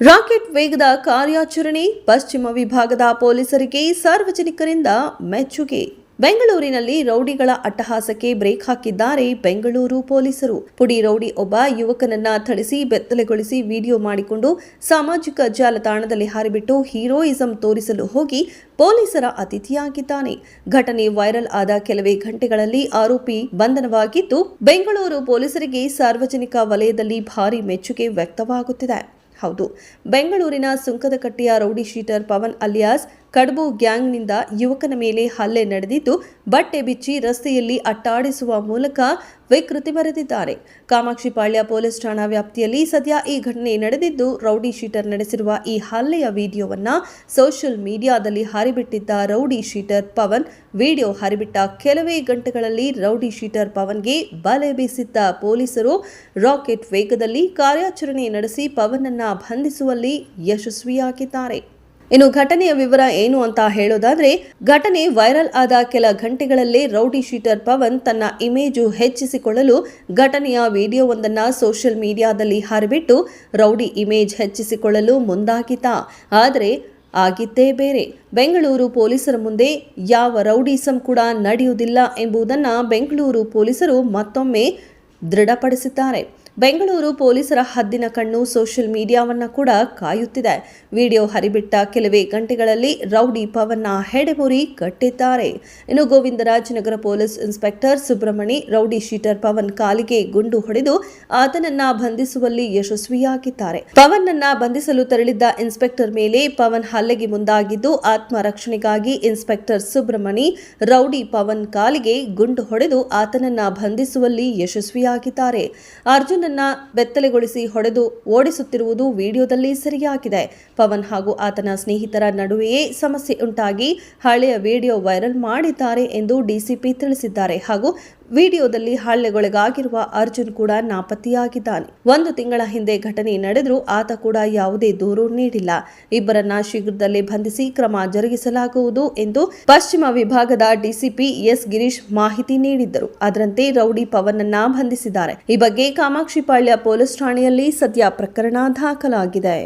Rocket ವೇಗದ ಕಾರ್ಯಾಚರಣೆ ಪಶ್ಚಿಮ ವಿಭಾಗದ ಪೊಲೀಸರಿಗೆ ಸಾರ್ವಜನಿಕರಿಂದ ಮೆಚ್ಚುಗೆ. ಬೆಂಗಳೂರಿನಲ್ಲಿ ರೌಡಿಗಳ ಅಟ್ಟಹಾಸಕ್ಕೆ ಬ್ರೇಕ್ ಹಾಕಿದ್ದಾರೆ ಬೆಂಗಳೂರು ಪೊಲೀಸರು. ಪುಡಿ ರೌಡಿ ಒಬ್ಬ ಯುವಕನನ್ನ ಥಳಿಸಿ ಬೆತ್ತಲೆಗೊಳಿಸಿ ವಿಡಿಯೋ ಮಾಡಿಕೊಂಡು ಸಾಮಾಜಿಕ ಜಾಲತಾಣದಲ್ಲಿ ಹಾರಿಬಿಟ್ಟು ಹೀರೋಯಿಸಂ ತೋರಿಸಲು ಹೋಗಿ ಪೊಲೀಸರ ಅತಿಥಿಯಾಗಿದ್ದಾನೆ. ಘಟನೆ ವೈರಲ್ ಆದ ಕೆಲವೇ ಗಂಟೆಗಳಲ್ಲಿ ಆರೋಪಿ ಬಂಧನವಾಗಿದ್ದು ಬೆಂಗಳೂರು ಪೊಲೀಸರಿಗೆ ಸಾರ್ವಜನಿಕ ವಲಯದಲ್ಲಿ ಭಾರಿ ಮೆಚ್ಚುಗೆ ವ್ಯಕ್ತವಾಗುತ್ತಿದೆ. ಹೌದು, ಬೆಂಗಳೂರಿನ ಸುಂಕದಕಟ್ಟೆಯ ರೌಡಿ ಶೀಟರ್ ಪವನ್ ಅಲಿಯಾಸ್ ಕಡಬು ಗ್ಯಾಂಗ್ನಿಂದ ಯುವಕನ ಮೇಲೆ ಹಲ್ಲೆ ನಡೆದಿದ್ದು ಬಟ್ಟೆ ಬಿಚ್ಚಿ ರಸ್ತೆಯಲ್ಲಿ ಅಟ್ಟಾಡಿಸುವ ಮೂಲಕ ವಿಕೃತಿ ಬರೆದಿದ್ದಾರೆ. ಕಾಮಾಕ್ಷಿಪಾಳ್ಯ ಪೊಲೀಸ್ ಠಾಣಾ ವ್ಯಾಪ್ತಿಯಲ್ಲಿ ಸದ್ಯ ಈ ಘಟನೆ ನಡೆದಿದ್ದು, ರೌಡಿ ಶೀಟರ್ ನಡೆಸಿರುವ ಈ ಹಲ್ಲೆಯ ವಿಡಿಯೋವನ್ನ ಸೋಷಿಯಲ್ ಮೀಡಿಯಾದಲ್ಲಿ ಹರಿಬಿಟ್ಟಿದ್ದ ರೌಡಿ ಶೀಟರ್ ಪವನ್ ವಿಡಿಯೋ ಹರಿಬಿಟ್ಟ ಕೆಲವೇ ಗಂಟೆಗಳಲ್ಲಿ ರೌಡಿ ಶೀಟರ್ ಪವನ್ಗೆ ಬಲೆ ಬೀಸಿದ್ದ ಪೊಲೀಸರು ರಾಕೆಟ್ ವೇಗದಲ್ಲಿ ಕಾರ್ಯಾಚರಣೆ ನಡೆಸಿ ಪವನ್ನನ್ನ ಬಂಧಿಸುವಲ್ಲಿ ಯಶಸ್ವಿಯಾಗಿದ್ದಾರೆ. ಇನ್ನು ಘಟನೆಯ ವಿವರ ಏನು ಅಂತ ಹೇಳೋದಾದ್ರೆ, ಘಟನೆ ವೈರಲ್ ಆದ ಕೆಲ ಗಂಟೆಗಳಲ್ಲೇ ರೌಡಿ ಶೀಟರ್ ಪವನ್ ತನ್ನ ಇಮೇಜು ಹೆಚ್ಚಿಸಿಕೊಳ್ಳಲು ಘಟನೆಯ ವಿಡಿಯೋವೊಂದನ್ನು ಸೋಷಿಯಲ್ ಮೀಡಿಯಾದಲ್ಲಿ ಹರಿಬಿಟ್ಟು ರೌಡಿ ಇಮೇಜ್ ಹೆಚ್ಚಿಸಿಕೊಳ್ಳಲು ಮುಂದಾಗಿದ್ದ. ಆದರೆ ಆಗಿದ್ದೇ ಬೇರೆ. ಬೆಂಗಳೂರು ಪೊಲೀಸರ ಮುಂದೆ ಯಾವ ರೌಡಿಸಂ ಕೂಡ ನಡೆಯುವುದಿಲ್ಲ ಎಂಬುದನ್ನು ಬೆಂಗಳೂರು ಪೊಲೀಸರು ಮತ್ತೊಮ್ಮೆ ದೃಢಪಡಿಸಿದ್ದಾರೆ. ಬೆಂಗಳೂರು ಪೊಲೀಸರ ಹದ್ದಿನ ಕಣ್ಣು ಸೋಷಿಯಲ್ ಮೀಡಿಯಾವನ್ನ ಕೂಡ ಕಾಯುತ್ತಿದೆ. ವಿಡಿಯೋ ಹರಿಬಿಟ್ಟ ಕೆಲವೇ ಗಂಟೆಗಳಲ್ಲಿ ರೌಡಿ ಪವನ್ನ ಹೆಡೆಮುರಿ ಕಟ್ಟಿದ್ದಾರೆ. ಇನ್ನು Govindarajanagar police inspector Subramani rowdy sheeter Pavan ಕಾಲಿಗೆ ಗುಂಡು ಹೊಡೆದು ಆತನನ್ನ ಬಂಧಿಸುವಲ್ಲಿ ಯಶಸ್ವಿಯಾಗಿದ್ದಾರೆ. ಪವನ್ನನ್ನ ಬಂಧಿಸಲು ತೆರಳಿದ್ದ ಇನ್ಸ್ಪೆಕ್ಟರ್ ಮೇಲೆ ಪವನ್ ಹಲ್ಲೆಗೆ ಮುಂದಾಗಿದ್ದು, ಆತ್ಮರಕ್ಷಣೆಗಾಗಿ ಇನ್ಸ್ಪೆಕ್ಟರ್ ಸುಬ್ರಮಣಿ ರೌಡಿ ಪವನ್ ಕಾಲಿಗೆ ಗುಂಡು ಹೊಡೆದು ಆತನನ್ನ ಬಂಧಿಸುವಲ್ಲಿ ಯಶಸ್ವಿಯಾಗಿದ್ದಾರೆ. ಅರ್ಜುನ್ ಬೆತ್ತಲೆಗೊಳಿಸಿ ಹೊಡೆದು ಓಡಿಸುತ್ತಿರುವುದು ವಿಡಿಯೋದಲ್ಲಿ ಸೆರೆಯಾಗಿದೆ. ಪವನ್ ಹಾಗೂ ಆತನ ಸ್ನೇಹಿತರ ನಡುವೆಯೇ ಸಮಸ್ಯೆ ಉಂಟಾಗಿ ಹಳೆಯ ವಿಡಿಯೋ ವೈರಲ್ ಮಾಡಿದ್ದಾರೆ ಎಂದು ಡಿಸಿಪಿ ತಿಳಿಸಿದ್ದಾರೆ. ಹಾಗೂ ವಿಡಿಯೋದಲ್ಲಿ ಹಲ್ಲೆಗೊಳಗಾಗಿರುವ ಅರ್ಜುನ್ ಕೂಡ ನಾಪತ್ತೆಯಾಗಿದ್ದಾನೆ. 1 ತಿಂಗಳ ಹಿಂದೆ ಘಟನೆ ನಡೆದರೂ ಆತ ಕೂಡ ಯಾವುದೇ ದೂರು ನೀಡಿಲ್ಲ. ಇಬ್ಬರನ್ನ ಶೀಘ್ರದಲ್ಲೇ ಬಂಧಿಸಿ ಕ್ರಮ ಜರುಗಿಸಲಾಗುವುದು ಎಂದು ಪಶ್ಚಿಮ ವಿಭಾಗದ ಡಿಸಿಪಿ ಎಸ್ ಗಿರೀಶ್ ಮಾಹಿತಿ ನೀಡಿದ್ದರು. ಅದರಂತೆ ರೌಡಿ ಪವನ್ ಅನ್ನ ಬಂಧಿಸಿದ್ದಾರೆ. ಈ ಬಗ್ಗೆ ಕಾಮಾಕ್ಷಿಪಾಳ್ಯ ಪೊಲೀಸ್ ಠಾಣೆಯಲ್ಲಿ ಸದ್ಯ ಪ್ರಕರಣ ದಾಖಲಾಗಿದೆ.